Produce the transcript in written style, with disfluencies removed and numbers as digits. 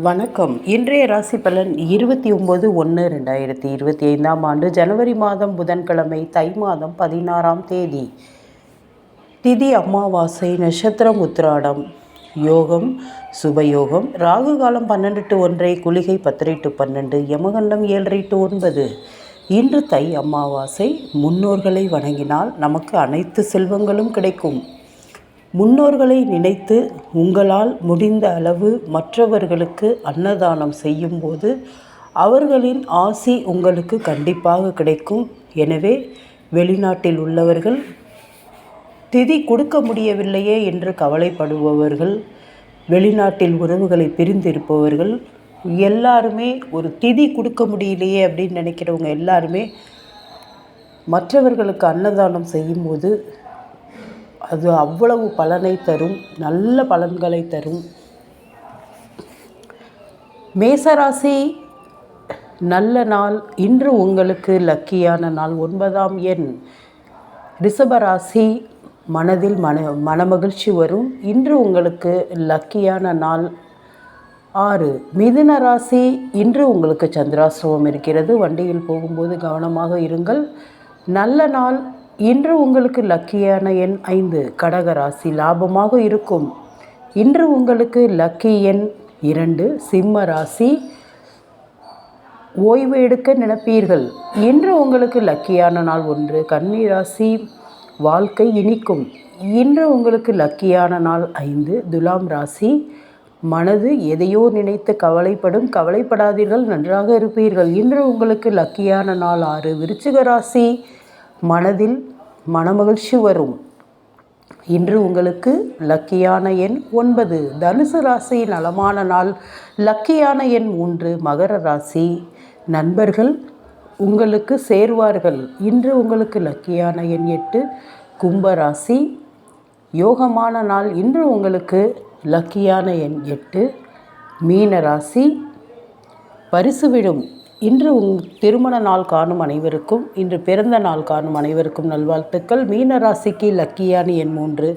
வணக்கம். இன்றைய ராசி பலன் 29/1/2025 ஆண்டு ஜனவரி மாதம் புதன்கிழமை, தை மாதம் 16ஆம் தேதி. திதி அமாவாசை, நட்சத்திரம் உத்திராடம், யோகம் சுபயோகம், ராகு காலம் 12 to 1, குளிகை 10 to 12, யமகண்டம் 7 to 9. இன்று தை அமாவாசை. முன்னோர்களை வணங்கினால் நமக்கு அனைத்து செல்வங்களும் கிடைக்கும். முன்னோர்களை நினைத்து உங்களால் முடிந்த அளவு மற்றவர்களுக்கு அன்னதானம் செய்யும்போது அவர்களின் ஆசி உங்களுக்கு கண்டிப்பாக கிடைக்கும். எனவே வெளிநாட்டில் உள்ளவர்கள், திதி கொடுக்க முடியவில்லையே என்று கவலைப்படுபவர்கள், வெளிநாட்டில் உறவுகளை பிரிந்திருப்பவர்கள் எல்லாருமே, ஒரு திதி கொடுக்க முடியலையே அப்படின்னு நினைக்கிறவங்க எல்லாருமே மற்றவர்களுக்கு அன்னதானம் செய்யும்போது அது அவ்வளவு பலனை தரும், நல்ல பலன்களை தரும். மேசராசி, நல்ல நாள். இன்று உங்களுக்கு லக்கியான நாள் 9ஆம் எண். ரிஷபராசி, மனதில் மனமகிழ்ச்சி வரும். இன்று உங்களுக்கு லக்கியான நாள் 6. மிதுன ராசி, இன்று உங்களுக்கு சந்திராசிரமம் இருக்கிறது. வண்டியில் போகும்போது கவனமாக இருங்கள். நல்ல நாள். இன்று உங்களுக்கு லக்கியான எண் 5. கடகராசி, லாபமாக இருக்கும். இன்று உங்களுக்கு லக்கி எண் 2. சிம்ம ராசி, ஓய்வு எடுக்க நினைப்பீர்கள். இன்று உங்களுக்கு லக்கியான நாள் 1. கன்னி ராசி, வாழ்க்கை இனிக்கும். இன்று உங்களுக்கு லக்கியான நாள் 5. துலாம் ராசி, மனது எதையோ நினைத்து கவலைப்படாதீர்கள், நன்றாக இருப்பீர்கள். இன்று உங்களுக்கு லக்கியான நாள் 6. விருச்சிக ராசி, மனதில் மனமகிழ்ச்சி வரும். இன்று உங்களுக்கு லக்கியான எண் 9. தனுசு ராசி, நலமான நாள். லக்கியான எண் 3. மகர ராசி, நண்பர்கள் உங்களுக்கு சேருவார்கள். இன்று உங்களுக்கு லக்கியான எண் 8. கும்பராசி, யோகமான நாள். இன்று உங்களுக்கு லக்கியான எண் 8. மீன ராசி, பரிசு விடும். இன்று திருமண நாள் காணும் அனைவருக்கும், இன்று பிறந்த நாள் காணும் அனைவருக்கும் நல்வாழ்த்துக்கள். மீன ராசிக்கு லக்கியான எண் 3.